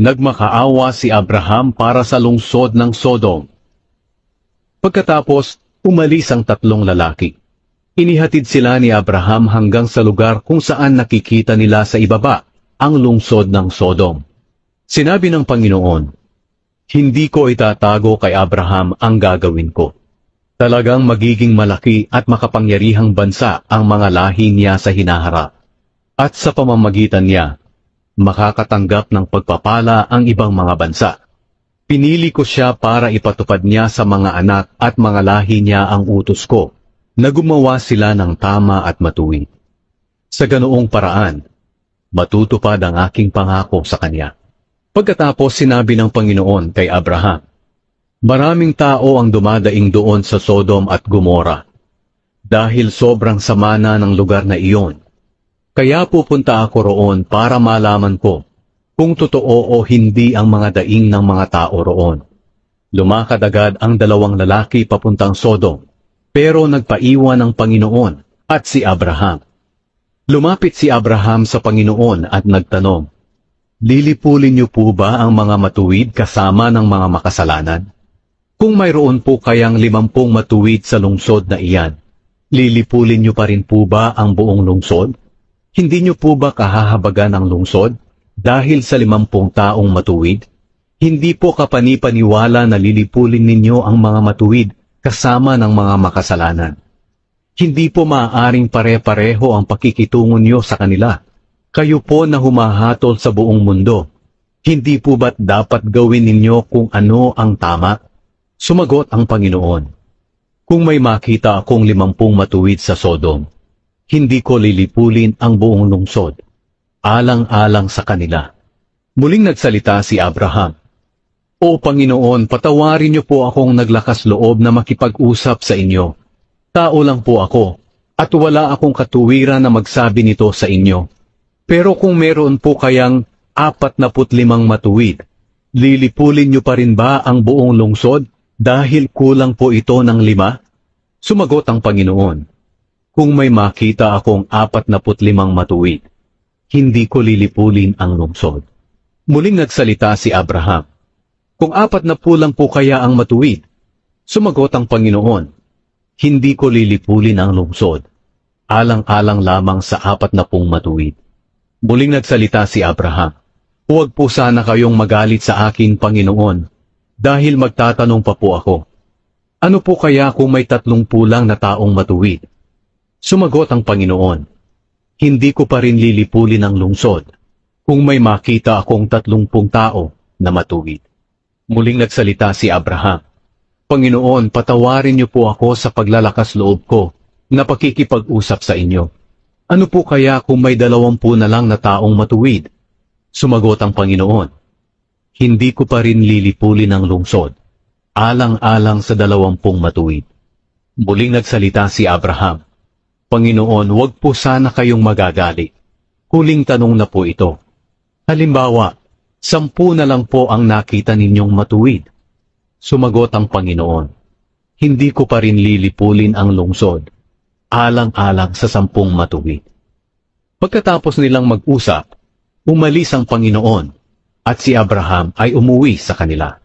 Nagmakaawa si Abraham para sa lungsod ng Sodom. Pagkatapos, umalis ang tatlong lalaki. Inihatid sila ni Abraham hanggang sa lugar kung saan nakikita nila sa ibaba ang lungsod ng Sodom. Sinabi ng Panginoon, "Hindi ko itatago kay Abraham ang gagawin ko. Talagang magiging malaki at makapangyarihang bansa ang mga lahi niya sa hinaharap. At sa pamamagitan niya, makakatanggap ng pagpapala ang ibang mga bansa. Pinili ko siya para ipatupad niya sa mga anak at mga lahi niya ang utos ko, na gumawa sila ng tama at matuwid. Sa ganoong paraan, matutupad ang aking pangako sa kanya." Pagkatapos sinabi ng Panginoon kay Abraham, "Maraming tao ang dumadaing doon sa Sodom at Gomora, dahil sobrang sama na ng lugar na iyon. Kaya pupunta ako roon para malaman ko kung totoo o hindi ang mga daing ng mga tao roon." Lumakad agad ang dalawang lalaki papuntang Sodom, pero nagpaiwan ang Panginoon at si Abraham. Lumapit si Abraham sa Panginoon at nagtanong, "Lilipulin niyo po ba ang mga matuwid kasama ng mga makasalanan? Kung mayroon po kayang 50 matuwid sa lungsod na iyan, lilipulin niyo pa rin po ba ang buong lungsod? Hindi niyo po ba kahahabagan ang lungsod dahil sa 50 taong matuwid? Hindi po kapanipaniwala na lilipulin ninyo ang mga matuwid kasama ng mga makasalanan. Hindi po maaaring pare-pareho ang pakikitungo niyo sa kanila. Kayo po na humahatol sa buong mundo. Hindi po ba't dapat gawin ninyo kung ano ang tama?" Sumagot ang Panginoon, "Kung may makita akong 50 matuwid sa Sodom, hindi ko lilipulin ang buong lungsod, alang-alang sa kanila." Muling nagsalita si Abraham, "O Panginoon, patawarin niyo po akong naglakas loob na makipag-usap sa inyo. Tao lang po ako, at wala akong katuwiran na magsabi nito sa inyo. Pero kung meron po kayang 45 matuwid, lilipulin niyo pa rin ba ang buong lungsod dahil kulang po ito ng 5? Sumagot ang Panginoon, "Kung may makita akong 45 matuwid, hindi ko lilipulin ang lungsod." Muling nagsalita si Abraham, "Kung 40 lang po kaya ang matuwid?" Sumagot ang Panginoon, "Hindi ko lilipulin ang lungsod, alang-alang lamang sa 40 matuwid." Muling nagsalita si Abraham, "Huwag po sana kayong magalit sa akin, Panginoon, dahil magtatanong pa po ako. Ano po kaya kung may 30 lang na taong matuwid?" Sumagot ang Panginoon, "Hindi ko pa rin lilipulin ang lungsod kung may makita akong 30 tao na matuwid." Muling nagsalita si Abraham, "Panginoon, patawarin niyo po ako sa paglalakas loob ko na pakikipag-usap sa inyo. Ano po kaya kung may 20 na lang na taong matuwid?" Sumagot ang Panginoon, "Hindi ko pa rin lilipulin ang lungsod, alang-alang sa 20 matuwid." Muling nagsalita si Abraham, "Panginoon, huwag po sana kayong magagalit. Huling tanong na po ito. Halimbawa, 10 na lang po ang nakita ninyong matuwid." Sumagot ang Panginoon, "Hindi ko pa rin lilipulin ang lungsod, alang-alang sa 10 matuwid." Pagkatapos nilang mag-usap, umalis ang Panginoon, at si Abraham ay umuwi sa kanila.